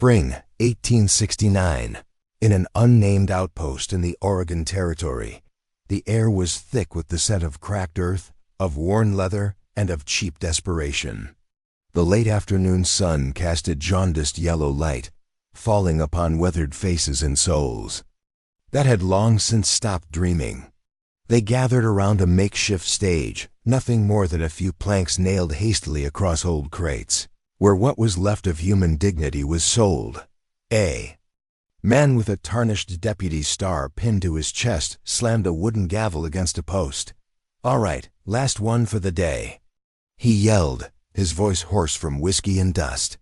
Spring 1869. In an unnamed outpost in the Oregon Territory, the air was thick with the scent of cracked earth, of worn leather, and of cheap desperation. The late afternoon sun cast a jaundiced yellow light, falling upon weathered faces and souls that had long since stopped dreaming. They gathered around a makeshift stage, nothing more than a few planks nailed hastily across old crates, where what was left of human dignity was sold. A man with a tarnished deputy's star pinned to his chest slammed a wooden gavel against a post. "All right, last one for the day," he yelled, his voice hoarse from whiskey and dust.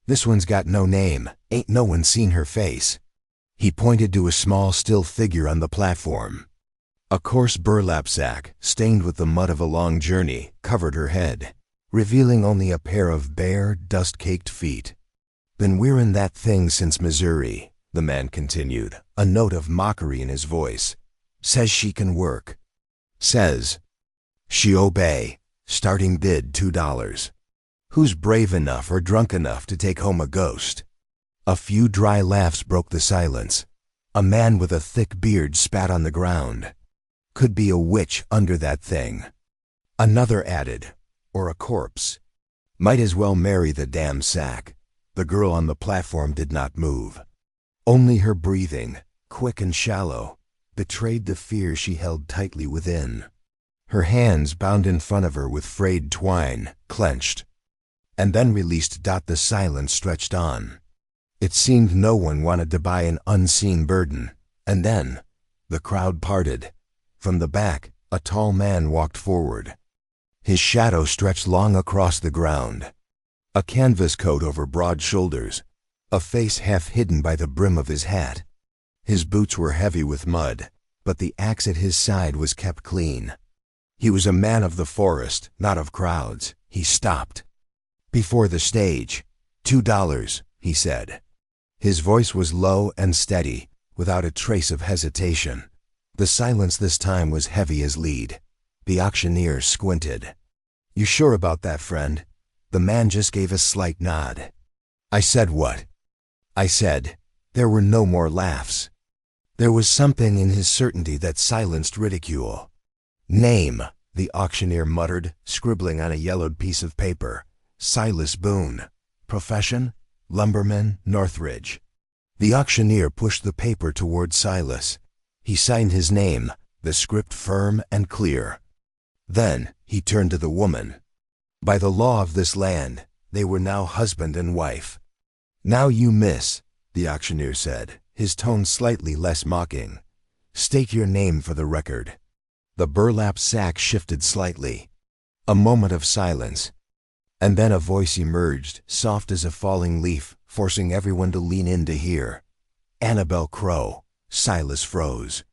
"This one's got no name, ain't no one seen her face." He pointed to a small still figure on the platform. A coarse burlap sack, stained with the mud of a long journey, covered her head, revealing only a pair of bare, dust-caked feet. "Been wearin' that thing since Missouri," the man continued, a note of mockery in his voice. "Says she can work. Says she obey. Starting bid $2. Who's brave enough or drunk enough to take home a ghost?" A few dry laughs broke the silence. A man with a thick beard spat on the ground. "Could be a witch under that thing." Another added, "Or a corpse. Might as well marry the damn sack." The girl on the platform did not move. Only her breathing, quick and shallow, betrayed the fear she held tightly within. Her hands, bound in front of her with frayed twine, clenched, and then released. The silence stretched on. It seemed no one wanted to buy an unseen burden. And then, the crowd parted. From the back, a tall man walked forward. His shadow stretched long across the ground. A canvas coat over broad shoulders, a face half hidden by the brim of his hat. His boots were heavy with mud, but the axe at his side was kept clean. He was a man of the forest, not of crowds. He stopped before the stage. $2, he said. His voice was low and steady, without a trace of hesitation. The silence this time was heavy as lead. The auctioneer squinted. "You sure about that, friend?" The man just gave a slight nod. "I said what?" "I said." There were no more laughs. There was something in his certainty that silenced ridicule. "Name," the auctioneer muttered, scribbling on a yellowed piece of paper. "Silas Boon. Profession? Lumberman, Northridge." The auctioneer pushed the paper toward Silas. He signed his name, the script firm and clear. Then he turned to the woman. By the law of this land, they were now husband and wife. "Now you, miss," the auctioneer said, his tone slightly less mocking. "State your name for the record." The burlap sack shifted slightly. A moment of silence. And then a voice emerged, soft as a falling leaf, forcing everyone to lean in to hear. "Annabel Crow." Silas froze.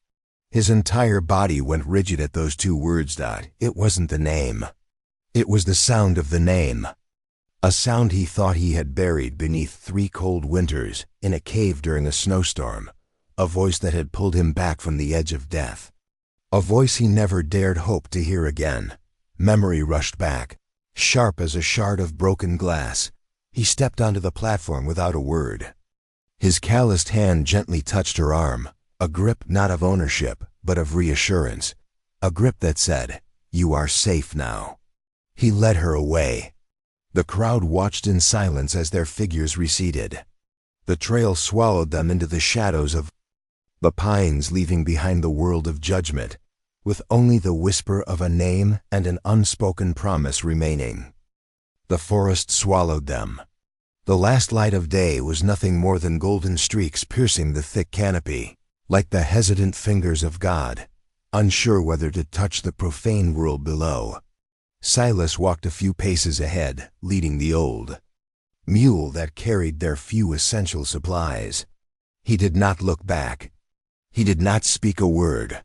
His entire body went rigid at those two words. It wasn't the name. It was the sound of the name. A sound he thought he had buried beneath 3 cold winters, in a cave during a snowstorm. A voice that had pulled him back from the edge of death. A voice he never dared hope to hear again. Memory rushed back, sharp as a shard of broken glass. He stepped onto the platform without a word. His calloused hand gently touched her arm, a grip not of ownership, but of reassurance. A grip that said, "You are safe now." He led her away. The crowd watched in silence as their figures receded. The trail swallowed them into the shadows of the pines, leaving behind the world of judgment, with only the whisper of a name and an unspoken promise remaining. The forest swallowed them. The last light of day was nothing more than golden streaks piercing the thick canopy, like the hesitant fingers of God, unsure whether to touch the profane world below. Silas walked a few paces ahead, leading the old mule that carried their few essential supplies. He did not look back. He did not speak a word.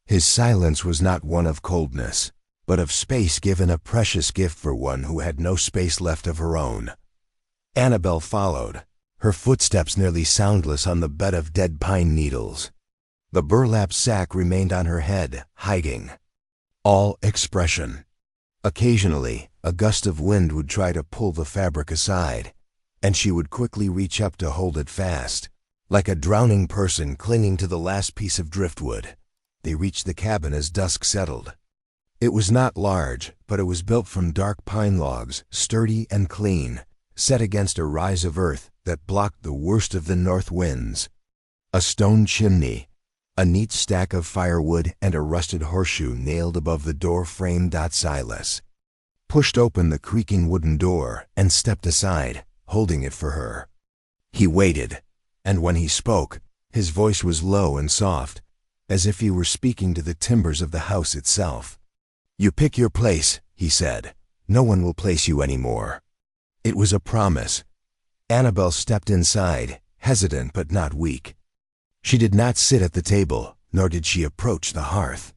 His silence was not one of coldness, but of space, given, a precious gift for one who had no space left of her own. Annabel followed, her footsteps nearly soundless on the bed of dead pine needles. The burlap sack remained on her head, hiding all expression. Occasionally, a gust of wind would try to pull the fabric aside, and she would quickly reach up to hold it fast, like a drowning person clinging to the last piece of driftwood. They reached the cabin as dusk settled. It was not large, but it was built from dark pine logs, sturdy and clean, set against a rise of earth that blocked the worst of the north winds. A stone chimney, a neat stack of firewood, and a rusted horseshoe nailed above the door framed. Silas pushed open the creaking wooden door and stepped aside, holding it for her. He waited, and when he spoke, his voice was low and soft, as if he were speaking to the timbers of the house itself. "You pick your place," he said. "No one will place you anymore." It was a promise. Annabel stepped inside, hesitant but not weak. She did not sit at the table, nor did she approach the hearth.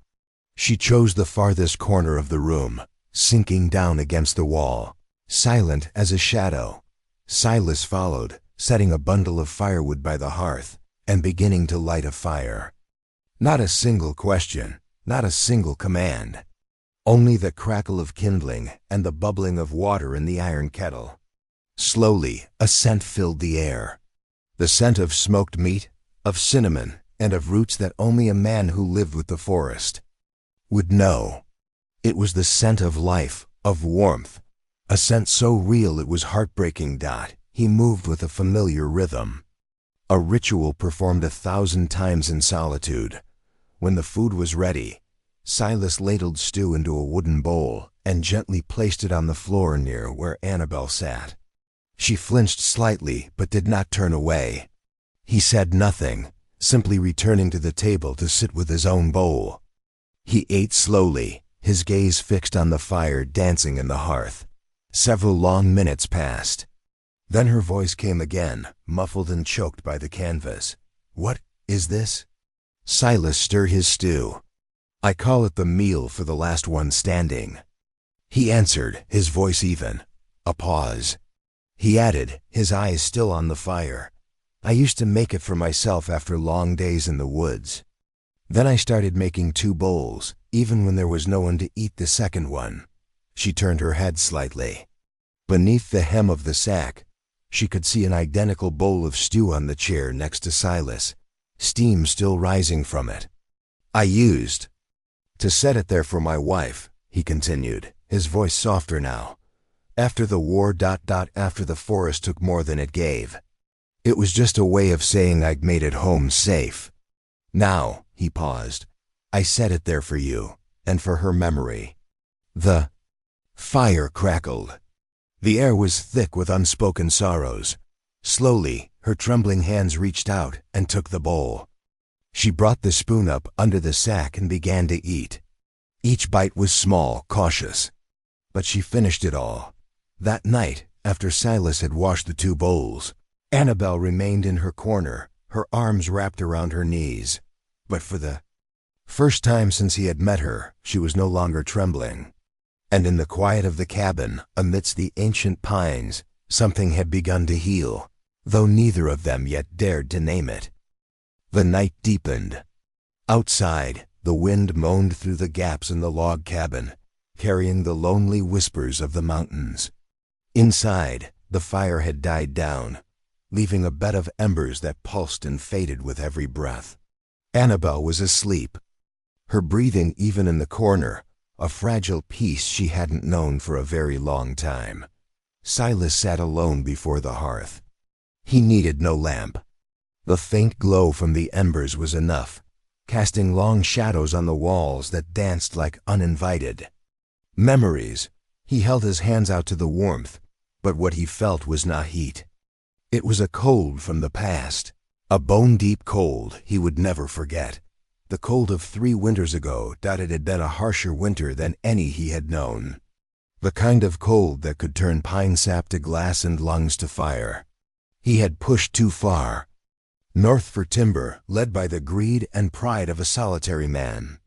She chose the farthest corner of the room, sinking down against the wall, silent as a shadow. Silas followed, setting a bundle of firewood by the hearth and beginning to light a fire. Not a single question, not a single command. Only the crackle of kindling and the bubbling of water in the iron kettle. Slowly, a scent filled the air. The scent of smoked meat, of cinnamon, and of roots that only a man who lived with the forest would know. It was the scent of life, of warmth, a scent so real it was heartbreaking. He moved with a familiar rhythm. A ritual performed 1,000 times in solitude. When the food was ready, Silas ladled stew into a wooden bowl and gently placed it on the floor near where Annabel sat. She flinched slightly but did not turn away. He said nothing, simply returning to the table to sit with his own bowl. He ate slowly, his gaze fixed on the fire dancing in the hearth. Several long minutes passed. Then her voice came again, muffled and choked by the canvas. "What is this?" Silas stirred his stew. "I call it the meal for the last one standing." He answered, his voice even. A pause. He added, his eyes still on the fire. "I used to make it for myself after long days in the woods. Then I started making 2 bowls, even when there was no one to eat the second one." She turned her head slightly. Beneath the hem of the sack, she could see an identical bowl of stew on the chair next to Silas, steam still rising from it. "I used to set it there for my wife," he continued, his voice softer now. "After the war. After the forest took more than it gave. It was just a way of saying I'd made it home safe. Now," he paused, "I set it there for you, and for her memory." The fire crackled. The air was thick with unspoken sorrows. Slowly, her trembling hands reached out and took the bowl. She brought the spoon up under the sack and began to eat. Each bite was small, cautious. But she finished it all. That night, after Silas had washed the 2 bowls, Annabel remained in her corner, her arms wrapped around her knees. But for the first time since he had met her, she was no longer trembling. And in the quiet of the cabin, amidst the ancient pines, something had begun to heal, though neither of them yet dared to name it. The night deepened. Outside, the wind moaned through the gaps in the log cabin, carrying the lonely whispers of the mountains. Inside, the fire had died down, leaving a bed of embers that pulsed and faded with every breath. Annabel was asleep, her breathing even in the corner, a fragile peace she hadn't known for a very long time. Silas sat alone before the hearth. He needed no lamp. The faint glow from the embers was enough, casting long shadows on the walls that danced like uninvited memories. He held his hands out to the warmth, but what he felt was not heat. It was a cold from the past, a bone-deep cold he would never forget. The cold of 3 winters ago. It had been a harsher winter than any he had known. The kind of cold that could turn pine sap to glass and lungs to fire. He had pushed too far. North for timber, led by the greed and pride of a solitary man.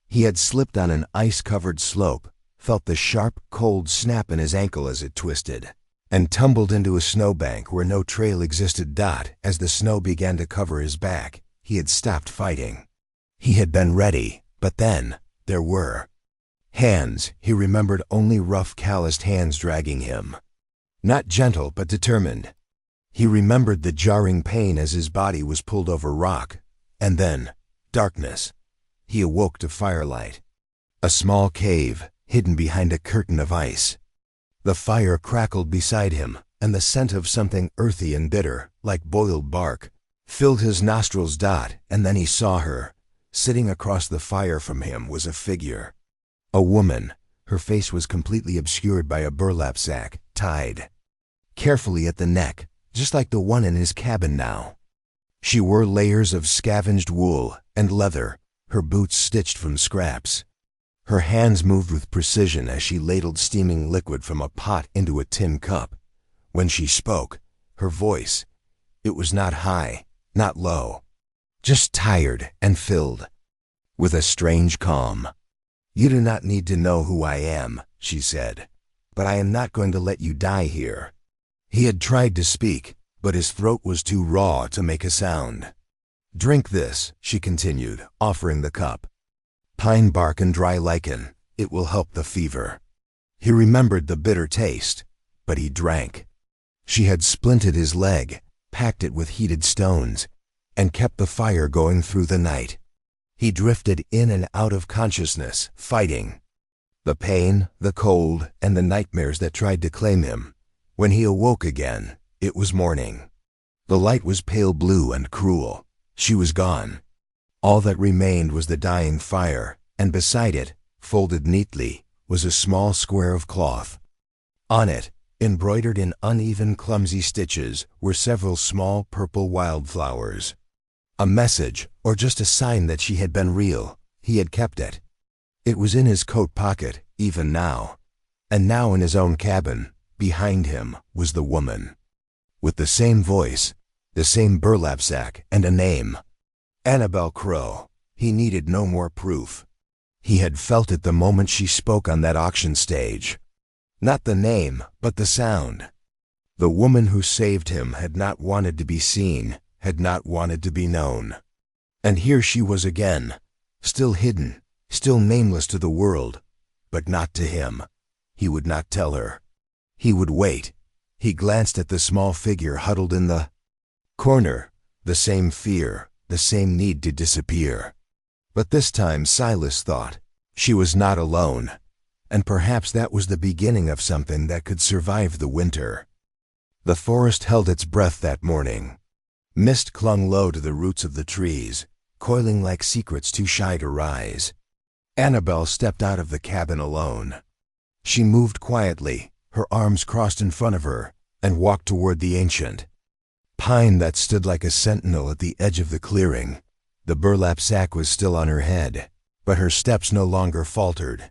He had slipped on an ice-covered slope, felt the sharp, cold snap in his ankle as it twisted, and tumbled into a snowbank where no trail existed. As the snow began to cover his back, he had stopped fighting. He had been ready, but then there were hands. He remembered only rough, calloused hands dragging him. Not gentle, but determined. He remembered the jarring pain as his body was pulled over rock, and then darkness. He awoke to firelight. A small cave, hidden behind a curtain of ice. The fire crackled beside him, and the scent of something earthy and bitter, like boiled bark, filled his nostrils. And then he saw her. Sitting across the fire from him was a figure. A woman. Her face was completely obscured by a burlap sack, tied carefully at the neck, just like the one in his cabin now. She wore layers of scavenged wool and leather, her boots stitched from scraps. Her hands moved with precision as she ladled steaming liquid from a pot into a tin cup. When she spoke, her voice, it was not high, not low, just tired and filled with a strange calm. "You do not need to know who I am," she said, "but I am not going to let you die here." He had tried to speak, but his throat was too raw to make a sound. "Drink this," she continued, offering the cup. "Pine bark and dry lichen. It will help the fever." He remembered the bitter taste, but he drank. She had splinted his leg, packed it with heated stones, and kept the fire going through the night. He drifted in and out of consciousness, fighting the pain, the cold, and the nightmares that tried to claim him. When he awoke again, it was morning. The light was pale blue and cruel. She was gone. All that remained was the dying fire, and beside it, folded neatly, was a small square of cloth. On it, embroidered in uneven, clumsy stitches, were several small purple wildflowers. A message, or just a sign that she had been real. He had kept it. It was in his coat pocket, even now. And now in his own cabin, behind him, was the woman. With the same voice, the same burlap sack, and a name. Annabel Crow. He needed no more proof. He had felt it the moment she spoke on that auction stage. Not the name, but the sound. The woman who saved him had not wanted to be seen, had not wanted to be known. And here she was again, still hidden, still nameless to the world, but not to him. He would not tell her. He would wait. He glanced at the small figure huddled in the corner, the same fear, the same need to disappear. But this time Silas thought she was not alone, and perhaps that was the beginning of something that could survive the winter. The forest held its breath that morning. Mist clung low to the roots of the trees, coiling like secrets too shy to rise. Annabel stepped out of the cabin alone. She moved quietly, her arms crossed in front of her, and walked toward the ancient pine that stood like a sentinel at the edge of the clearing. The burlap sack was still on her head, but her steps no longer faltered.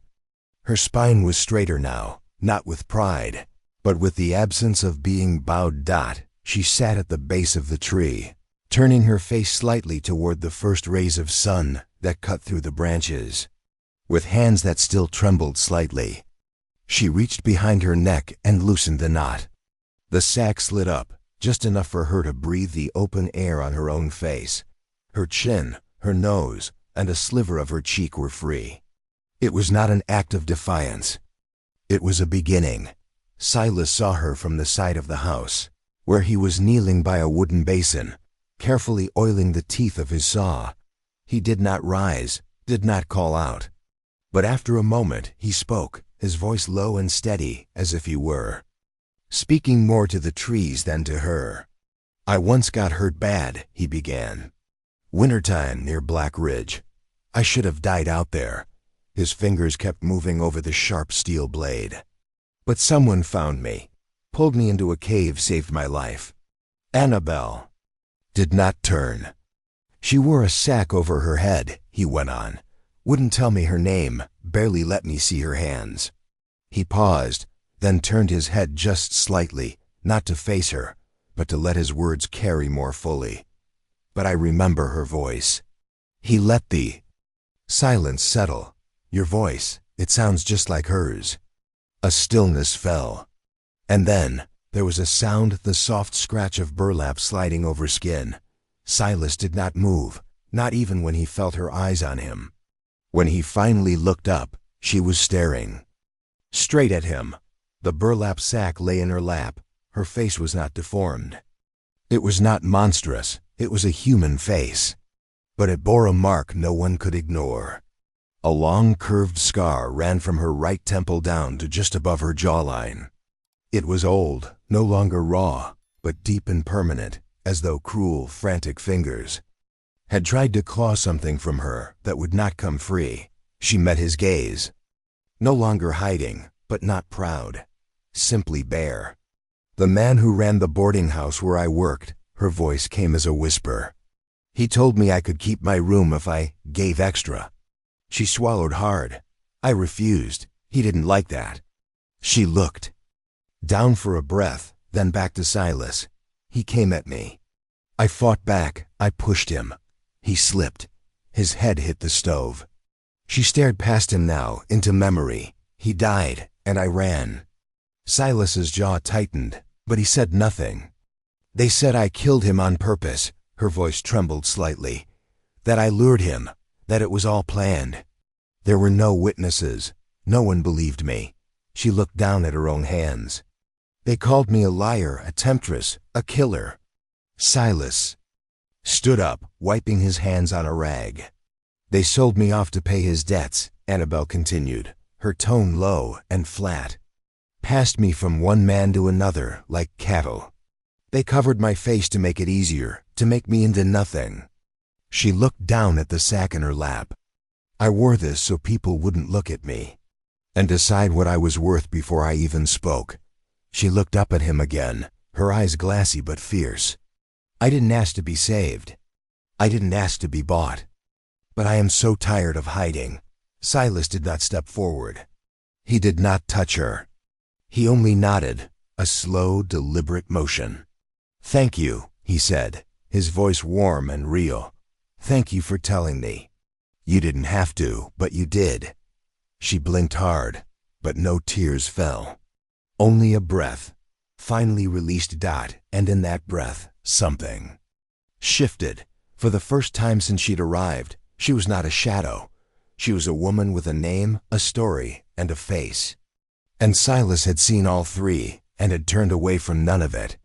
Her spine was straighter now, not with pride, but with the absence of being bowed. She sat at the base of the tree, turning her face slightly toward the first rays of sun that cut through the branches. With hands that still trembled slightly, she reached behind her neck and loosened the knot. The sack slid up, just enough for her to breathe the open air on her own face. Her chin, her nose, and a sliver of her cheek were free. It was not an act of defiance. It was a beginning. Silas saw her from the side of the house, where he was kneeling by a wooden basin, carefully oiling the teeth of his saw. He did not rise, did not call out. But after a moment he spoke, his voice low and steady, as if he were speaking more to the trees than to her. "I once got hurt bad," he began. "Wintertime near Black Ridge. I should have died out there." His fingers kept moving over the sharp steel blade. "But someone found me, pulled me into a cave, saved my life." Annabel did not turn. "She wore a sack over her head," he went on. "Wouldn't tell me her name, barely let me see her hands." He paused, then turned his head just slightly, not to face her, but to let his words carry more fully. "But I remember her voice." He let the silence settle. "Your voice, it sounds just like hers." A stillness fell. And then there was a sound, the soft scratch of burlap sliding over skin. Silas did not move, not even when he felt her eyes on him. When he finally looked up, she was staring straight at him. The burlap sack lay in her lap. Her face was not deformed. It was not monstrous, it was a human face. But it bore a mark no one could ignore. A long curved scar ran from her right temple down to just above her jawline. It was old, no longer raw, but deep and permanent, as though cruel, frantic fingers had tried to claw something from her that would not come free. She met his gaze. No longer hiding, but not proud. Simply bare. "The man who ran the boarding house where I worked," her voice came as a whisper. "He told me I could keep my room if I gave extra." She swallowed hard. I refused. He didn't like that. She looked down for a breath, then back to Silas. He came at me. I fought back. I pushed him. He slipped. His head hit the stove. She stared past him now, into memory. He died, and I ran. Silas's jaw tightened, but he said nothing. "They said I killed him on purpose." Her voice trembled slightly. "That I lured him, that it was all planned. There were no witnesses. No one believed me." She looked down at her own hands. "They called me a liar, a temptress, a killer." Silas stood up, wiping his hands on a rag. "They sold me off to pay his debts," Annabel continued, her tone low and flat. "Passed me from one man to another like cattle. They covered my face to make it easier, to make me into nothing." She looked down at the sack in her lap. "I wore this so people wouldn't look at me and decide what I was worth before I even spoke." She looked up at him again, her eyes glassy but fierce. "I didn't ask to be saved. I didn't ask to be bought. But I am so tired of hiding." Silas did not step forward. He did not touch her. He only nodded, a slow, deliberate motion. "Thank you," he said, his voice warm and real. "Thank you for telling me. You didn't have to, but you did." She blinked hard, but no tears fell. Only a breath, finally released Dot, and in that breath, something shifted. For the first time since she'd arrived, she was not a shadow. She was a woman with a name, a story, and a face. And Silas had seen all three, and had turned away from none of it.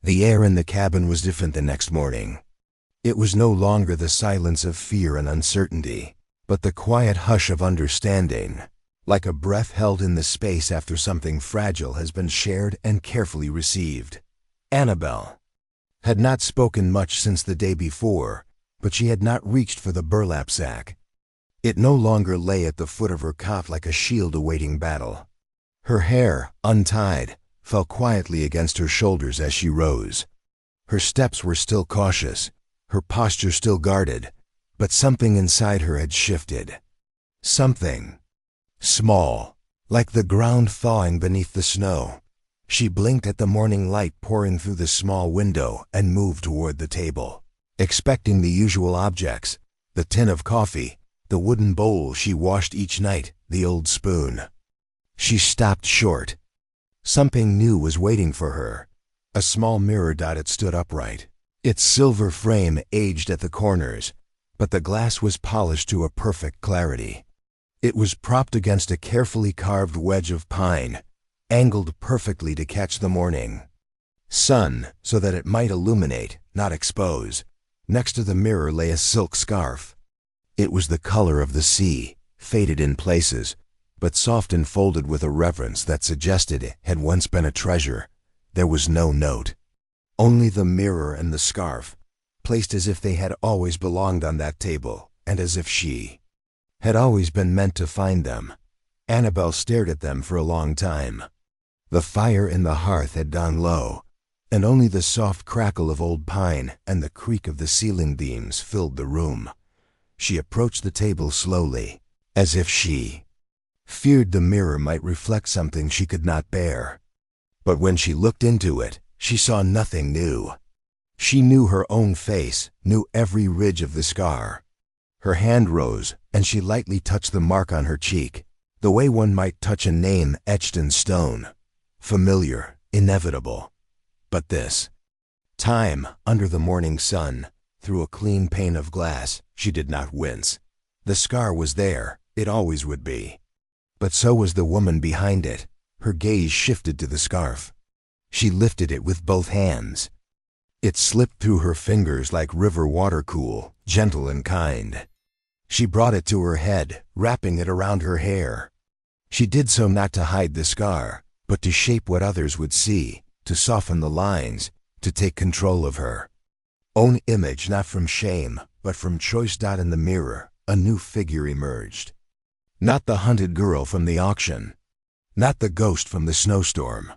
The air in the cabin was different the next morning. It was no longer the silence of fear and uncertainty, but the quiet hush of understanding, like a breath held in the space after something fragile has been shared and carefully received. Annabel had not spoken much since the day before, but she had not reached for the burlap sack. It no longer lay at the foot of her cot like a shield awaiting battle. Her hair, untied, fell quietly against her shoulders as she rose. Her steps were still cautious, her posture still guarded, but something inside her had shifted. Something small, like the ground thawing beneath the snow. She blinked at the morning light pouring through the small window and moved toward the table, expecting the usual objects: the tin of coffee, the wooden bowl she washed each night, the old spoon. She stopped short. Something new was waiting for her. A small mirror Dot stood upright, its silver frame aged at the corners, but the glass was polished to a perfect clarity. It was propped against a carefully carved wedge of pine, angled perfectly to catch the morning sun so that it might illuminate, not expose. Next to the mirror lay a silk scarf. It was the color of the sea, faded in places, but soft and folded with a reverence that suggested it had once been a treasure. There was no note. Only the mirror and the scarf, placed as if they had always belonged on that table, and as if she had always been meant to find them. Annabel stared at them for a long time. The fire in the hearth had gone low, and only the soft crackle of old pine and the creak of the ceiling beams filled the room. She approached the table slowly, as if she feared the mirror might reflect something she could not bear. But when she looked into it, she saw nothing new. She knew her own face, knew every ridge of the scar. Her hand rose, and she lightly touched the mark on her cheek, the way one might touch a name etched in stone. Familiar, inevitable. But this time, under the morning sun, through a clean pane of glass, she did not wince. The scar was there, it always would be. But so was the woman behind it. Her gaze shifted to the scarf. She lifted it with both hands. It slipped through her fingers like river water, cool, gentle and kind. She brought it to her head, wrapping it around her hair. She did so not to hide the scar, but to shape what others would see, to soften the lines, to take control of her own image, not from shame, but from choice. In the mirror, a new figure emerged. Not the hunted girl from the auction, not the ghost from the snowstorm,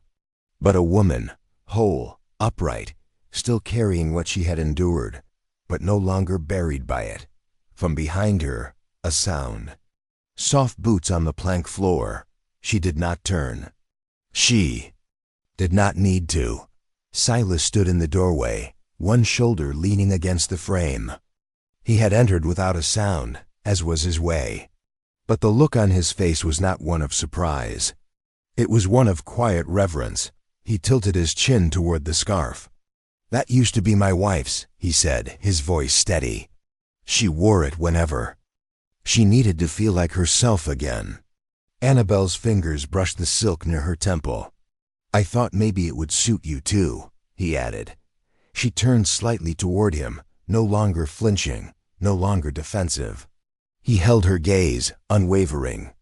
but a woman, whole, upright, still carrying what she had endured, but no longer buried by it. From behind her, a sound. Soft boots on the plank floor. She did not turn. She did not need to. Silas stood in the doorway, one shoulder leaning against the frame. He had entered without a sound, as was his way. But the look on his face was not one of surprise. It was one of quiet reverence. He tilted his chin toward the scarf. "That used to be my wife's," he said, his voice steady. "She wore it whenever she needed to feel like herself again." Annabel's fingers brushed the silk near her temple. "I thought maybe it would suit you too," he added. She turned slightly toward him, no longer flinching, no longer defensive. He held her gaze, unwavering.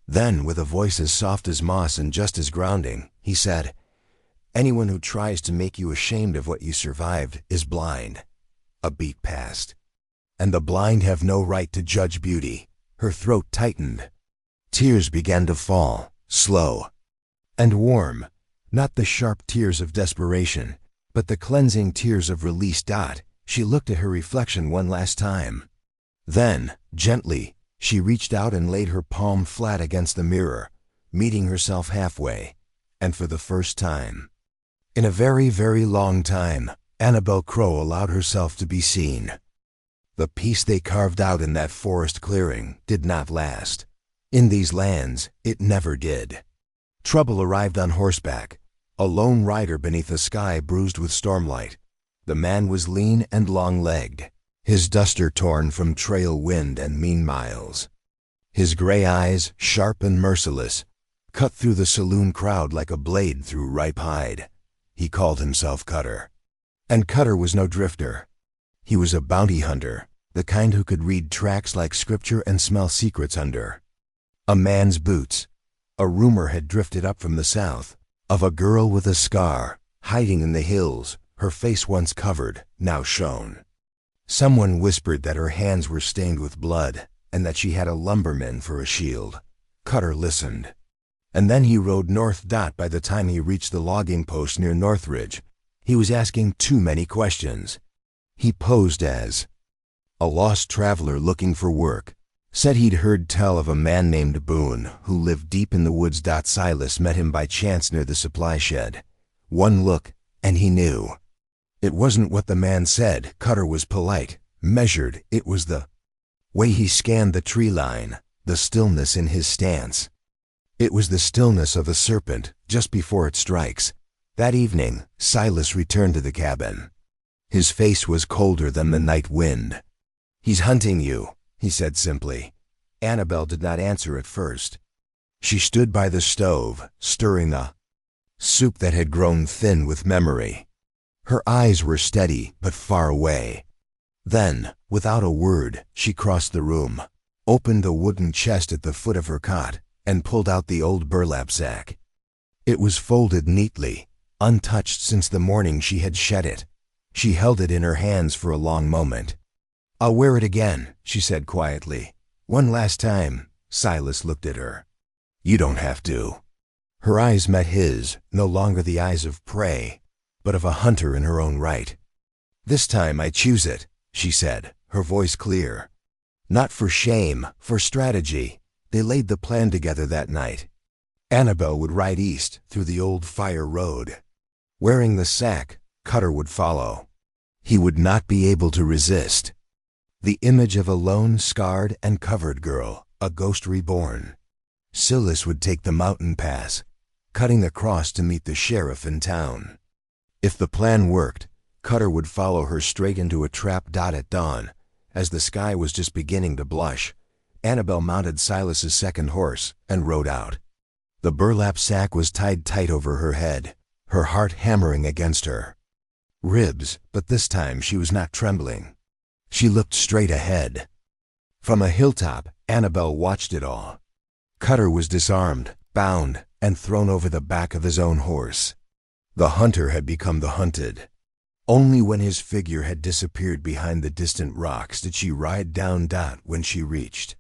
Then, with a voice as soft as moss and just as grounding, he said, "Anyone who tries to make you ashamed of what you survived is blind." A beat passed. "And the blind have no right to judge beauty." Her throat tightened. Tears began to fall, slow and warm, not the sharp tears of desperation, but the cleansing tears of release. She looked at her reflection one last time. Then, gently, she reached out and laid her palm flat against the mirror, meeting herself halfway. And for the first time, in a very, very long time, Annabel Crow allowed herself to be seen. The peace they carved out in that forest clearing did not last. In these lands, it never did. Trouble arrived on horseback, a lone rider beneath a sky bruised with stormlight. The man was lean and long-legged, his duster torn from trail wind and mean miles. His gray eyes, sharp and merciless, cut through the saloon crowd like a blade through ripe hide. He called himself Cutter. And Cutter was no drifter. He was a bounty hunter, the kind who could read tracks like scripture and smell secrets under a man's boots. A rumor had drifted up from the south, of a girl with a scar, hiding in the hills, her face once covered, now shown. Someone whispered that her hands were stained with blood, and that she had a lumberman for a shield. Cutter listened. And then he rode north. By the time he reached the logging post near Northridge, he was asking too many questions. He posed as a lost traveler looking for work, said he'd heard tell of a man named Boon who lived deep in the woods. Silas met him by chance near the supply shed. One look, and he knew. It wasn't what the man said. Cutter was polite, measured. It was the way he scanned the tree line, the stillness in his stance. It was the stillness of a serpent just before it strikes. That evening, Silas returned to the cabin. His face was colder than the night wind. "He's hunting you," he said simply. Annabel did not answer at first. She stood by the stove, stirring a soup that had grown thin with memory. Her eyes were steady but far away. Then, without a word, she crossed the room, opened the wooden chest at the foot of her cot, and pulled out the old burlap sack. It was folded neatly, untouched since the morning she had shed it. She held it in her hands for a long moment. "I'll wear it again," she said quietly. "One last time." Silas looked at her. "You don't have to." Her eyes met his, no longer the eyes of prey, but of a hunter in her own right. "This time I choose it," she said, her voice clear. "Not for shame, for strategy." They laid the plan together that night. Annabel would ride east through the old fire road. Wearing the sack, Cutter would follow. He would not be able to resist. The image of a lone, scarred, and covered girl, a ghost reborn. Silas would take the mountain pass, cutting across to meet the sheriff in town. If the plan worked, Cutter would follow her straight into a trap. At dawn, as the sky was just beginning to blush, Annabel mounted Silas's second horse and rode out. The burlap sack was tied tight over her head, her heart hammering against her. ribs, but this time she was not trembling. She looked straight ahead. From a hilltop, Annabel watched it all. Cutter was disarmed, bound, and thrown over the back of his own horse. The hunter had become the hunted. Only when his figure had disappeared behind the distant rocks did she ride down Dot when she reached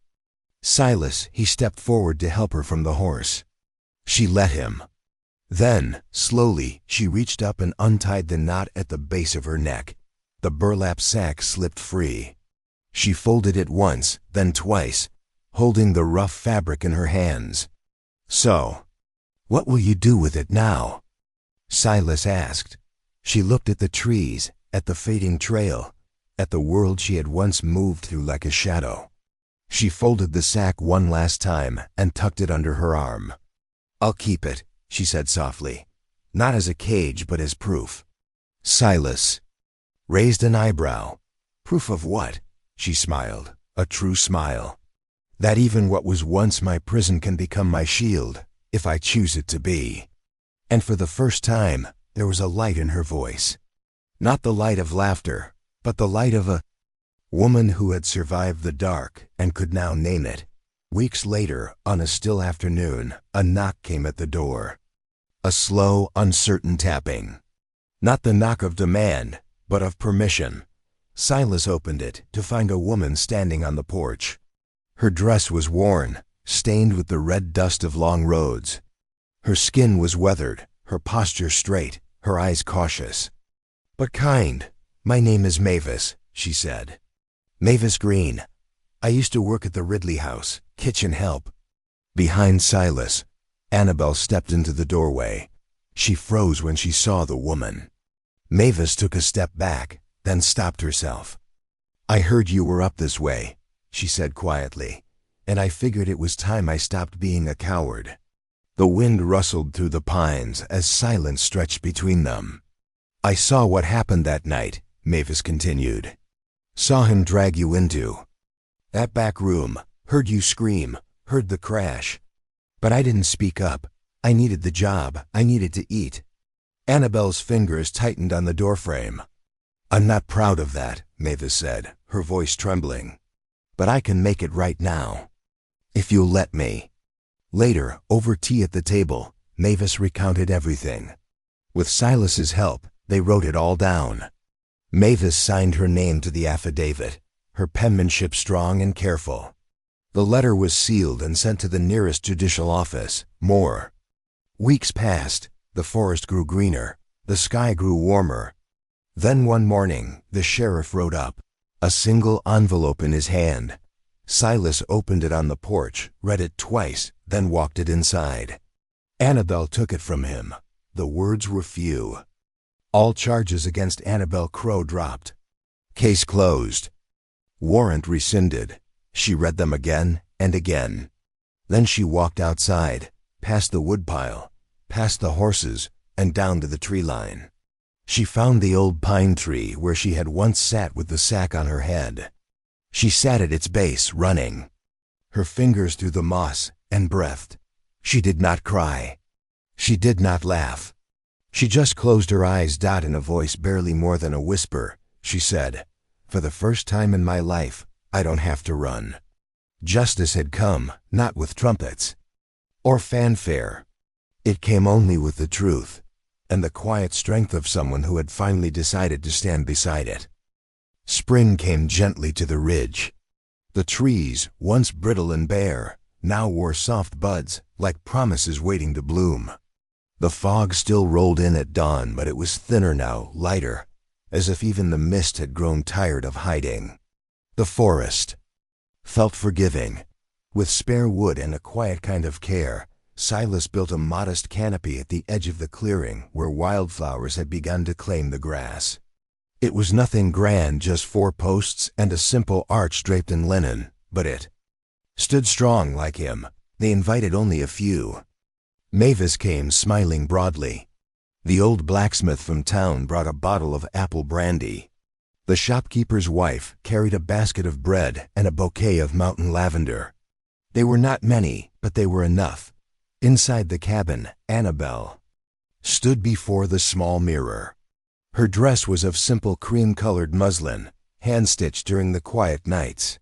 Silas. He stepped forward to help her from the horse. She let him. Then, slowly, she reached up and untied the knot at the base of her neck. The burlap sack slipped free. She folded it once, then twice, holding the rough fabric in her hands. "So, what will you do with it now?" Silas asked. She looked at the trees, at the fading trail, at the world she had once moved through like a shadow. She folded the sack one last time and tucked it under her arm. "I'll keep it," she said softly, "not as a cage but as proof." Silas raised an eyebrow. "Proof of what?" She smiled, a true smile. "That even what was once my prison can become my shield, if I choose it to be." And for the first time, there was a light in her voice. Not the light of laughter, but the light of a woman who had survived the dark and could now name it. Weeks later, on a still afternoon, a knock came at the door. A slow, uncertain tapping. Not the knock of demand, but of permission. Silas opened it to find a woman standing on the porch. Her dress was worn, stained with the red dust of long roads. Her skin was weathered, her posture straight, her eyes cautious. "But kind. My name is Mavis," she said. "Mavis Green. I used to work at the Ridley House, kitchen help." Behind Silas, Annabel stepped into the doorway. She froze when she saw the woman. Mavis took a step back, then stopped herself. "I heard you were up this way," she said quietly, "and I figured it was time I stopped being a coward." The wind rustled through the pines as silence stretched between them. "I saw what happened that night," Mavis continued. "Saw him drag you into that back room, heard you scream, heard the crash. But I didn't speak up. I needed the job. I needed to eat." Annabel's fingers tightened on the doorframe. "I'm not proud of that," Mavis said, her voice trembling. "But I can make it right now, if you'll let me." Later, over tea at the table, Mavis recounted everything. With Silas's help, they wrote it all down. Mavis signed her name to the affidavit, her penmanship strong and careful. The letter was sealed and sent to the nearest judicial office. More. Weeks passed. The forest grew greener. The sky grew warmer. Then one morning, the sheriff rode up, a single envelope in his hand. Silas opened it on the porch, read it twice, then walked it inside. Annabel took it from him. The words were few. All charges against Annabel Crow dropped. Case closed. Warrant rescinded. She read them again and again. Then she walked outside, past the woodpile, past the horses, and down to the tree line. She found the old pine tree where she had once sat with the sack on her head. She sat at its base, running, her fingers through the moss, and breathed. She did not cry. She did not laugh. She just closed her eyes. In a voice barely more than a whisper, she said, "For the first time in my life, I don't have to run." Justice had come, not with trumpets or fanfare. It came only with the truth, and the quiet strength of someone who had finally decided to stand beside it. Spring came gently to the ridge. The trees, once brittle and bare, now wore soft buds, like promises waiting to bloom. The fog still rolled in at dawn, but it was thinner now, lighter, as if even the mist had grown tired of hiding. The forest felt forgiving. With spare wood and a quiet kind of care, Silas built a modest canopy at the edge of the clearing where wildflowers had begun to claim the grass. It was nothing grand, just 4 posts and a simple arch draped in linen, but it stood strong like him. They invited only a few. Mavis came, smiling broadly. The old blacksmith from town brought a bottle of apple brandy. The shopkeeper's wife carried a basket of bread and a bouquet of mountain lavender. They were not many, but they were enough. Inside the cabin, Annabel stood before the small mirror. Her dress was of simple cream-colored muslin, hand-stitched during the quiet nights.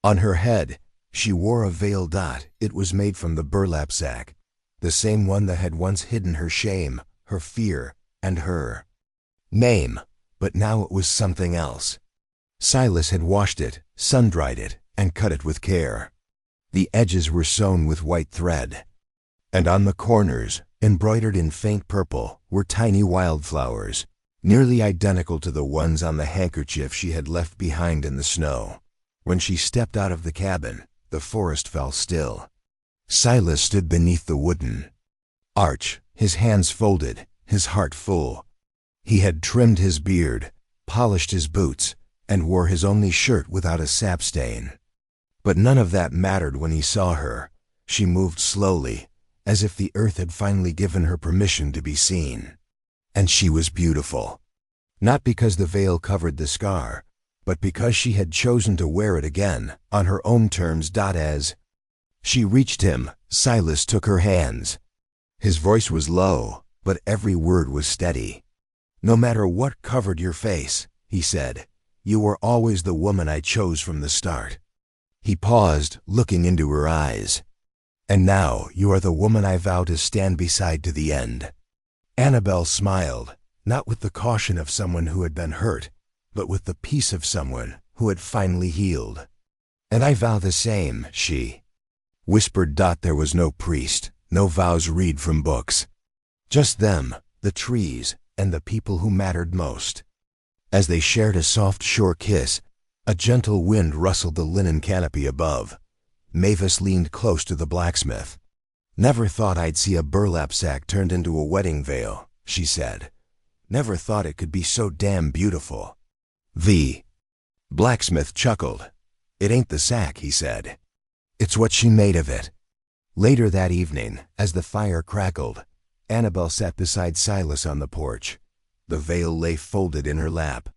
On her head, she wore a veil. It was made from the burlap sack, the same one that had once hidden her shame, her fear, and her name, but now it was something else. Silas had washed it, sun-dried it, and cut it with care. The edges were sewn with white thread, and on the corners, embroidered in faint purple, were tiny wildflowers, nearly identical to the ones on the handkerchief she had left behind in the snow. When she stepped out of the cabin, the forest fell still. Silas stood beneath the wooden arch, his hands folded, his heart full. He had trimmed his beard, polished his boots, and wore his only shirt without a sap stain. But none of that mattered when he saw her. She moved slowly, as if the earth had finally given her permission to be seen. And she was beautiful. Not because the veil covered the scar, but because she had chosen to wear it again, on her own terms. As she reached him, Silas took her hands. His voice was low, but every word was steady. "No matter what covered your face," he said, "you were always the woman I chose from the start." He paused, looking into her eyes. "And now you are the woman I vow to stand beside to the end." Annabel smiled, not with the caution of someone who had been hurt, but with the peace of someone who had finally healed. "And I vow the same," she whispered. There was no priest, no vows read from books. Just them, the trees, and the people who mattered most. As they shared a soft shore kiss, a gentle wind rustled the linen canopy above. Mavis leaned close to the blacksmith. "Never thought I'd see a burlap sack turned into a wedding veil," she said. "Never thought it could be so damn beautiful." The blacksmith chuckled. "It ain't the sack," he said. "It's what she made of it." Later that evening, as the fire crackled, Annabel sat beside Silas on the porch. The veil lay folded in her lap.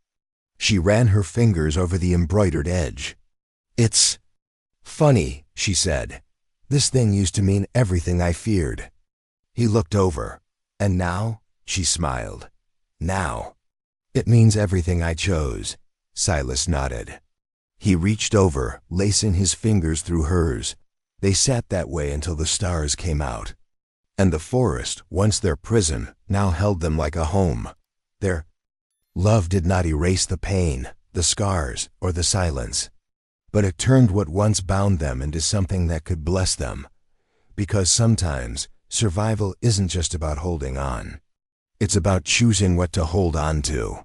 She ran her fingers over the embroidered edge. "It's funny," she said. "This thing used to mean everything I feared." He looked over. "And now?" she smiled. "Now it means everything I chose." Silas nodded. He reached over, lacing his fingers through hers. They sat that way until the stars came out. And the forest, once their prison, now held them like a home. Their love did not erase the pain, the scars, or the silence, but it turned what once bound them into something that could bless them. Because sometimes survival isn't just about holding on. It's about choosing what to hold on to.